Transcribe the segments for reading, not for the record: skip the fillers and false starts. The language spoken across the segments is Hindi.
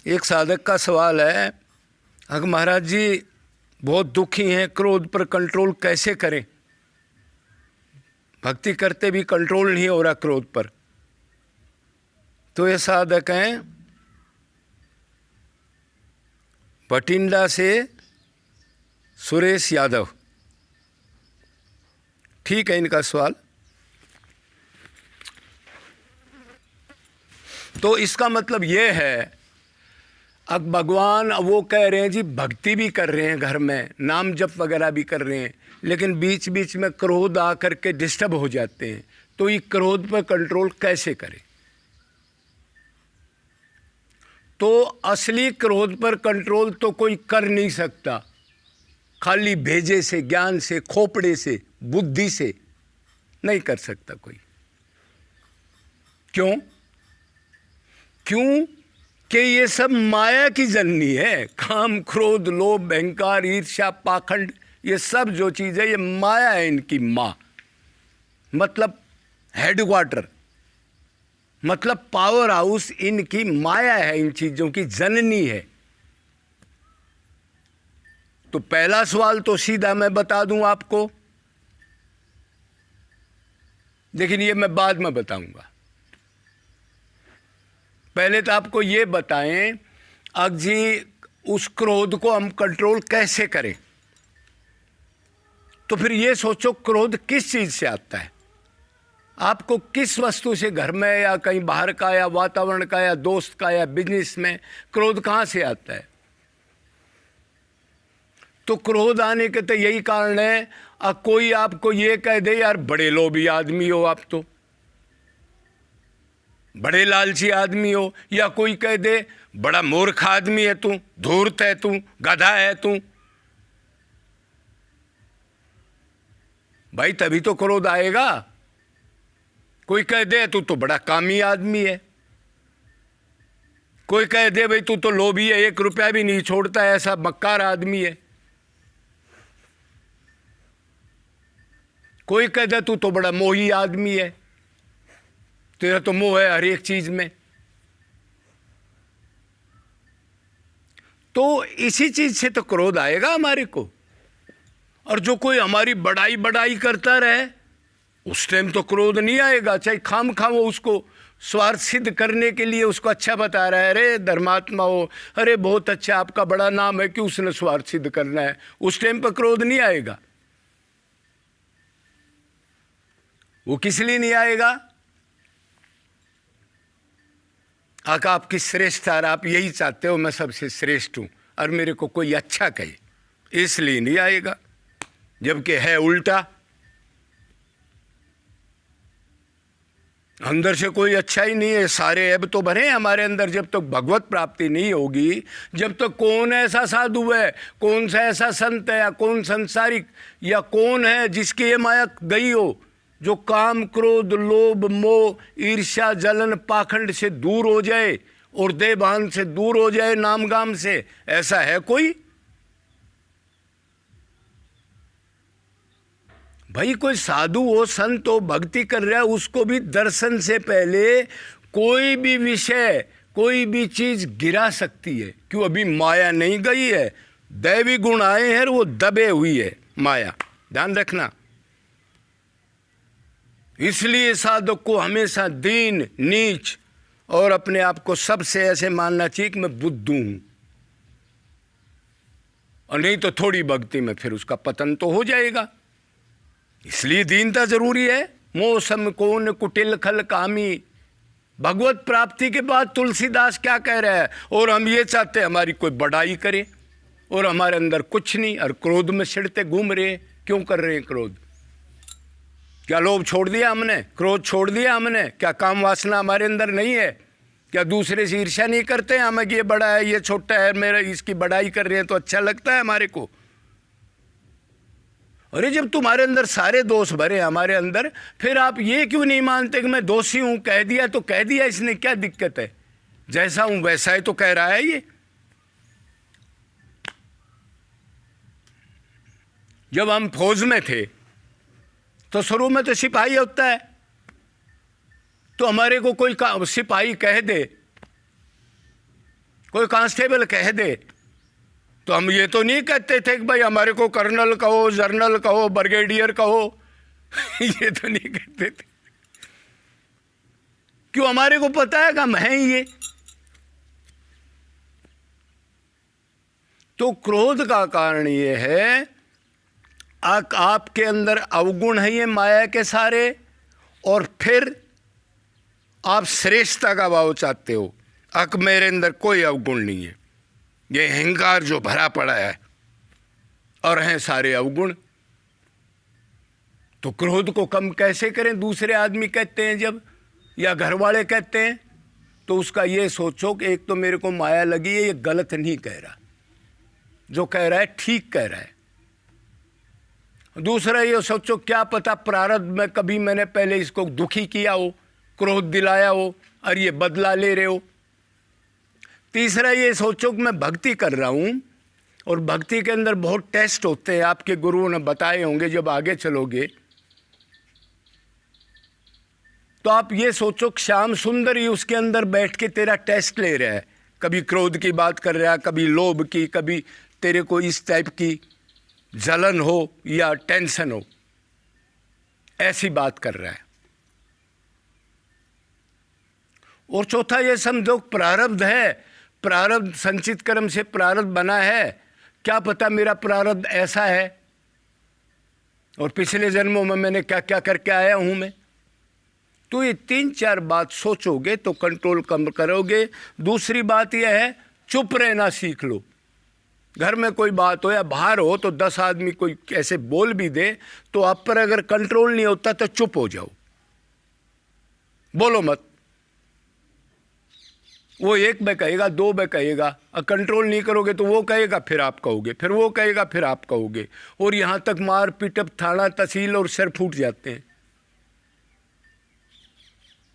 एक साधक का सवाल है, अगर महाराज जी बहुत दुखी हैं, क्रोध पर कंट्रोल कैसे करें? भक्ति करते भी कंट्रोल नहीं हो रहा क्रोध पर। तो ये साधक हैं बठिंडा से सुरेश यादव। ठीक है इनका सवाल। तो इसका मतलब ये है, अब भगवान वो कह रहे हैं जी भक्ति भी कर रहे हैं, घर में नाम जप वगैरह भी कर रहे हैं, लेकिन बीच बीच में क्रोध आकर के डिस्टर्ब हो जाते हैं। तो ये क्रोध पर कंट्रोल कैसे करें? तो असली क्रोध पर कंट्रोल तो कोई कर नहीं सकता, खाली भेजे से, ज्ञान से, खोपड़े से, बुद्धि से नहीं कर सकता कोई। क्यों? क्यों कि ये सब माया की जननी है। काम, क्रोध, लोभ, अहंकार, ईर्ष्या, पाखंड, ये सब जो चीज़ है ये माया है, इनकी माँ, मतलब हेडक्वार्टर, मतलब पावर हाउस इनकी माया है, इन चीज़ों की जननी है। तो पहला सवाल तो सीधा मैं बता दूं आपको, लेकिन ये मैं बाद में बताऊंगा। पहले तो आपको ये बताएं, अब जी उस क्रोध को हम कंट्रोल कैसे करें? तो फिर ये सोचो क्रोध किस चीज़ से आता है? आपको किस वस्तु से, घर में या कहीं बाहर का, या वातावरण का, या दोस्त का, या बिजनेस में क्रोध कहाँ से आता है? तो क्रोध आने के तो यही कारण है, कोई आपको ये कह दे यार बड़े लोभी आदमी हो आप, तो बड़े लालची आदमी हो, या कोई कह दे बड़ा मूर्ख आदमी है तू, धूर्त है तू, गधा है तू, भाई तभी तो क्रोध आएगा। कोई कह दे तू तो बड़ा कामी आदमी है, कोई कह दे भाई तू तो लोभी है, 1 रुपया भी नहीं छोड़ता है, ऐसा मक्कार आदमी है, कोई कह दे तू तो बड़ा मोही आदमी है, तेरा तो मोह है हर एक चीज में। तो इसी चीज से तो क्रोध आएगा हमारे को। और जो कोई हमारी बड़ाई बड़ाई करता रहे, उस टाइम तो क्रोध नहीं आएगा, चाहे खाम खा वो उसको स्वार्थ सिद्ध करने के लिए उसको अच्छा बता रहा है, अरे धर्मात्मा हो, अरे बहुत अच्छा आपका बड़ा नाम है, कि उसने स्वार्थ सिद्ध करना है, उस टाइम पर क्रोध नहीं आएगा। वो किस लिए नहीं आएगा? आपकी श्रेष्ठता, और आप यही चाहते हो मैं सबसे श्रेष्ठ हूं और मेरे को कोई अच्छा कहे, इसलिए नहीं आएगा। जबकि है उल्टा, अंदर से कोई अच्छा ही नहीं है, सारे ऐब तो भरे हैं हमारे अंदर। जब तक भगवत प्राप्ति नहीं होगी, जब तक कौन ऐसा साधु है, कौन सा ऐसा संत है, या कौन संसारिक, या कौन है जिसकी ये माया गई हो, जो काम, क्रोध, लोभ, मोह, ईर्ष्या, जलन, पाखंड से दूर हो जाए और देहभान से दूर हो जाए, नाम गाम से, ऐसा है कोई? भाई कोई साधु हो, संत हो, भक्ति कर रहा है, उसको भी दर्शन से पहले कोई भी विषय, कोई भी चीज गिरा सकती है। क्यों? अभी माया नहीं गई है, दैवी गुण आए हैं, वो दबे हुई है माया, ध्यान रखना। इसलिए साधक को हमेशा दीन, नीच और अपने आप को सबसे ऐसे मानना चाहिए कि मैं बुद्धू हूं, और नहीं तो थोड़ी भक्ति में फिर उसका पतन तो हो जाएगा। इसलिए दीनता जरूरी है। मौसम कौन कुटिल खल कामी, भगवत प्राप्ति के बाद तुलसीदास क्या कह रहा है? और हम ये चाहते हैं हमारी कोई बड़ाई करे, और हमारे अंदर कुछ नहीं, और क्रोध में छिड़ते घूम रहे। क्यों कर रहे हैं क्रोध? क्या लोभ छोड़ दिया हमने? क्रोध छोड़ दिया हमने? क्या काम वासना हमारे अंदर नहीं है? क्या दूसरे से ईर्ष्या नहीं करते हैं हमें कि ये बड़ा है, ये छोटा है, मेरा इसकी बड़ाई कर रहे हैं तो अच्छा लगता है हमारे को? अरे जब तुम्हारे अंदर सारे दोष भरे हमारे अंदर, फिर आप ये क्यों नहीं मानते कि मैं दोषी हूं? कह दिया तो कह दिया, इसने क्या दिक्कत है? जैसा हूं वैसा ही तो कह रहा है ये। जब हम फौज में थे तो शुरू में तो सिपाही होता है, तो हमारे को कोई सिपाही कह दे कोई कांस्टेबल कह दे तो हम ये तो नहीं कहते थे कि भाई हमारे को कर्नल कहो, जर्नल कहो, ब्रिगेडियर कहो ये तो नहीं कहते थे। क्यों? हमारे को पता है कि हम हैं ये। तो क्रोध का कारण ये है आपके अंदर अवगुण है ये माया के सारे, और फिर आप श्रेष्ठता का भाव चाहते हो। मेरे अंदर कोई अवगुण नहीं है, ये अहंकार जो भरा पड़ा है और हैं सारे अवगुण। तो क्रोध को कम कैसे करें? दूसरे आदमी कहते हैं जब, या घर वाले कहते हैं, तो उसका ये सोचो कि एक तो मेरे को माया लगी है, ये गलत नहीं कह रहा, जो कह रहा है ठीक कह रहा है। दूसरा ये सोचो क्या पता प्रारब्ध में कभी मैंने पहले इसको दुखी किया हो, क्रोध दिलाया हो और ये बदला ले रहे हो। तीसरा ये सोचो कि मैं भक्ति कर रहा हूँ और भक्ति के अंदर बहुत टेस्ट होते हैं, आपके गुरुओं ने बताए होंगे। जब आगे चलोगे तो आप ये सोचो कि श्याम सुंदर ही उसके अंदर बैठ के तेरा टेस्ट ले रहा है, कभी क्रोध की बात कर रहा है, कभी लोभ की, कभी तेरे को इस टाइप की जलन हो या टेंशन हो, ऐसी बात कर रहा है। और चौथा ये समझो प्रारब्ध है, प्रारब्ध संचित कर्म से प्रारब्ध बना है, क्या पता मेरा प्रारब्ध ऐसा है और पिछले जन्मों में मैंने क्या क्या करके आया हूं मैं। तो ये 3-4 बात सोचोगे तो कंट्रोल कम करोगे। दूसरी बात यह है चुप रहना सीख लो। घर में कोई बात हो या बाहर हो तो 10 आदमी कोई ऐसे बोल भी दे तो आप पर अगर कंट्रोल नहीं होता तो चुप हो जाओ, बोलो मत। वो एक में कहेगा, 2 में कहेगा, और कंट्रोल नहीं करोगे तो वो कहेगा फिर आप कहोगे, फिर वो कहेगा फिर आप कहोगे, और यहाँ तक मार पीटप थाना तहसील और सर फूट जाते हैं।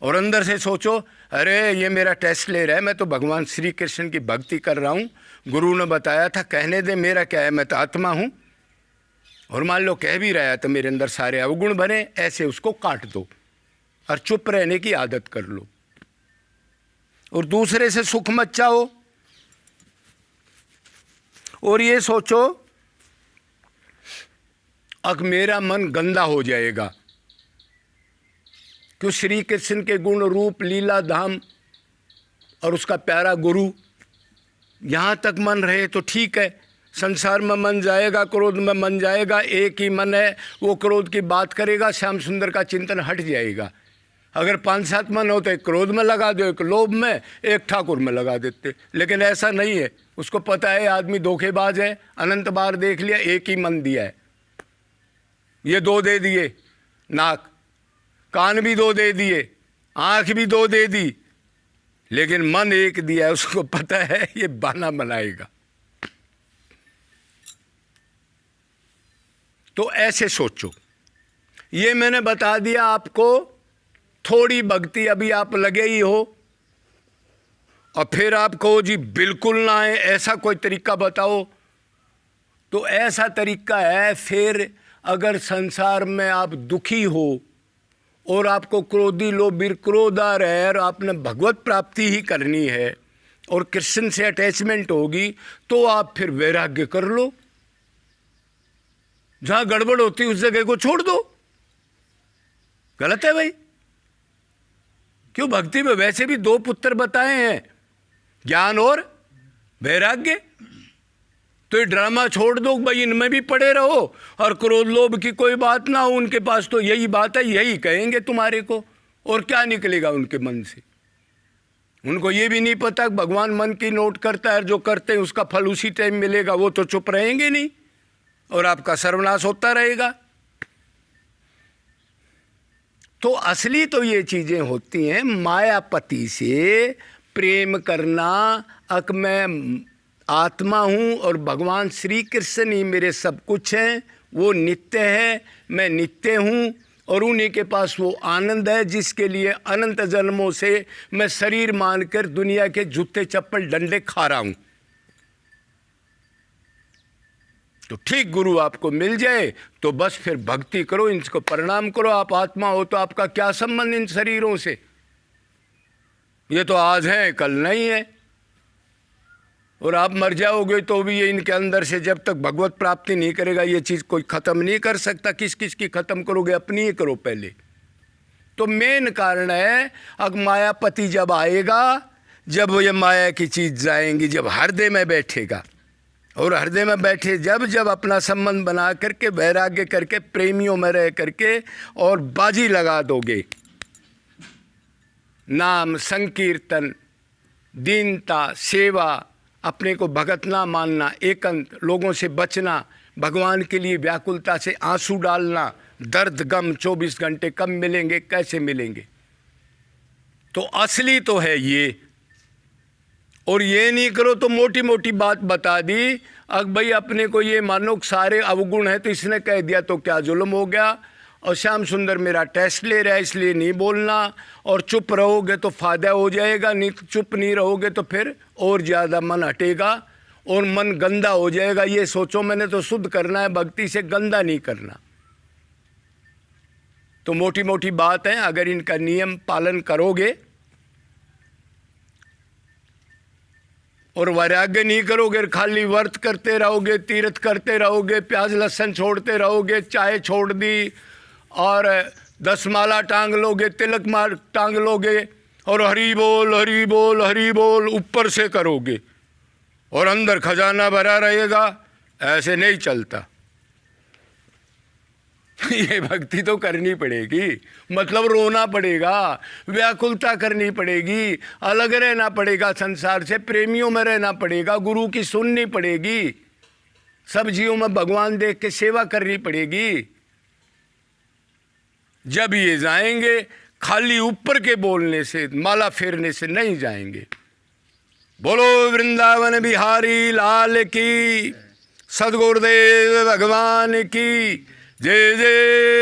और अंदर से सोचो अरे ये मेरा टेस्ट ले रहा है, मैं तो भगवान श्री कृष्ण की भक्ति कर रहा हूँ, गुरु ने बताया था कहने दे, मेरा क्या है, मैं तो आत्मा हूँ। और मान लो कह भी रहा है तो मेरे अंदर सारे अवगुण बने, ऐसे उसको काट दो और चुप रहने की आदत कर लो और दूसरे से सुख मत चाहो। और ये सोचो अब मेरा मन गंदा हो जाएगा, क्यों? श्री कृष्ण के गुण रूप लीला धाम और उसका प्यारा गुरु, यहाँ तक मन रहे तो ठीक है। संसार में मन जाएगा, क्रोध में मन जाएगा, एक ही मन है, वो क्रोध की बात करेगा, श्याम सुंदर का चिंतन हट जाएगा। अगर 5-7 मन हो तो एक क्रोध में लगा दो, एक लोभ में, एक ठाकुर में लगा देते। लेकिन ऐसा नहीं है, उसको पता है आदमी धोखेबाज है, अनंत बार देख लिया, एक ही मन दिया है। ये 2 दे दिए, नाक कान भी 2 दे दिए, आंख भी 2 दे दी, लेकिन मन एक दिया है, उसको पता है ये बहाना बनाएगा। तो ऐसे सोचो। ये मैंने बता दिया आपको, थोड़ी भक्ति अभी आप लगे ही हो और फिर आप कहो जी बिल्कुल ना है, ऐसा कोई तरीका बताओ। तो ऐसा तरीका है, फिर अगर संसार में आप दुखी हो और आपको क्रोधी लोभ क्रोध आ रहा है और आपने भगवत प्राप्ति ही करनी है और कृष्ण से अटैचमेंट होगी, तो आप फिर वैराग्य कर लो। जहां गड़बड़ होती उस जगह को छोड़ दो। गलत है भाई? क्यों? भक्ति में वैसे भी 2 पुत्र बताए हैं, ज्ञान और वैराग्य। तो ये ड्रामा छोड़ दो भाई, इनमें भी पड़े रहो और क्रोध लोभ की कोई बात ना हो उनके पास, तो यही बात है, यही कहेंगे तुम्हारे को। और क्या निकलेगा उनके मन से? उनको ये भी नहीं पता कि भगवान मन की नोट करता है, जो करते हैं उसका फल उसी टाइम मिलेगा। वो तो चुप रहेंगे नहीं और आपका सर्वनाश होता रहेगा। तो असली तो ये चीजें होती हैं, मायापति से प्रेम करना। अक मैं आत्मा हूँ और भगवान श्री कृष्ण ही मेरे सब कुछ हैं, वो नित्य है, मैं नित्य हूँ और उन्हीं के पास वो आनंद है जिसके लिए अनंत जन्मों से मैं शरीर मानकर दुनिया के जूते चप्पल डंडे खा रहा हूँ। तो ठीक गुरु आपको मिल जाए तो बस फिर भक्ति करो, इनको प्रणाम करो। आप आत्मा हो तो आपका क्या संबंध इन शरीरों से? ये तो आज है कल नहीं है। और आप मर जाओगे तो भी ये इनके अंदर से जब तक भगवत प्राप्ति नहीं करेगा ये चीज़ कोई ख़त्म नहीं कर सकता। किस किस की ख़त्म करोगे? अपनी ही करो पहले। तो मेन कारण है अब मायापति जब आएगा, जब ये माया की चीज़ जाएंगी, जब हृदय में बैठेगा, और हृदय में बैठे जब जब अपना संबंध बना करके वैराग्य करके प्रेमियों में रह करके और बाजी लगा दोगे, नाम संकीर्तन, दीनता, सेवा, अपने को भगत ना मानना, एकांत, लोगों से बचना, भगवान के लिए व्याकुलता से आंसू डालना, दर्द गम 24 घंटे कब मिलेंगे, कैसे मिलेंगे? तो असली तो है ये। और ये नहीं करो तो मोटी मोटी बात बता दी, अब भाई अपने को ये मानो सारे अवगुण है तो इसने कह दिया तो क्या जुल्म हो गया, और श्याम सुंदर मेरा टेस्ट ले रहा है इसलिए नहीं बोलना, और चुप रहोगे तो फ़ायदा हो जाएगा, नहीं तो चुप नहीं रहोगे तो फिर और ज़्यादा मन हटेगा और मन गंदा हो जाएगा। ये सोचो मैंने तो शुद्ध करना है, भक्ति से गंदा नहीं करना। तो मोटी मोटी बात है, अगर इनका नियम पालन करोगे और वैराग्य नहीं करोगे, खाली व्रत करते रहोगे, तीर्थ करते रहोगे, प्याज लहसुन छोड़ते रहोगे, चाय छोड़ दी और 10 माला टांग लोगे, तिलक मार टांग लोगे और हरी बोल हरी बोल हरी बोल ऊपर से करोगे और अंदर खजाना भरा रहेगा, ऐसे नहीं चलता। ये भक्ति तो करनी पड़ेगी, मतलब रोना पड़ेगा, व्याकुलता करनी पड़ेगी, अलग रहना पड़ेगा संसार से, प्रेमियों में रहना पड़ेगा, गुरु की सुननी पड़ेगी, सब जीवों में भगवान देख के सेवा करनी पड़ेगी। जब ये जाएंगे, खाली ऊपर के बोलने से, माला फेरने से नहीं जाएंगे। बोलो वृंदावन बिहारी लाल की, सद्गुरुदेव भगवान की जय जय।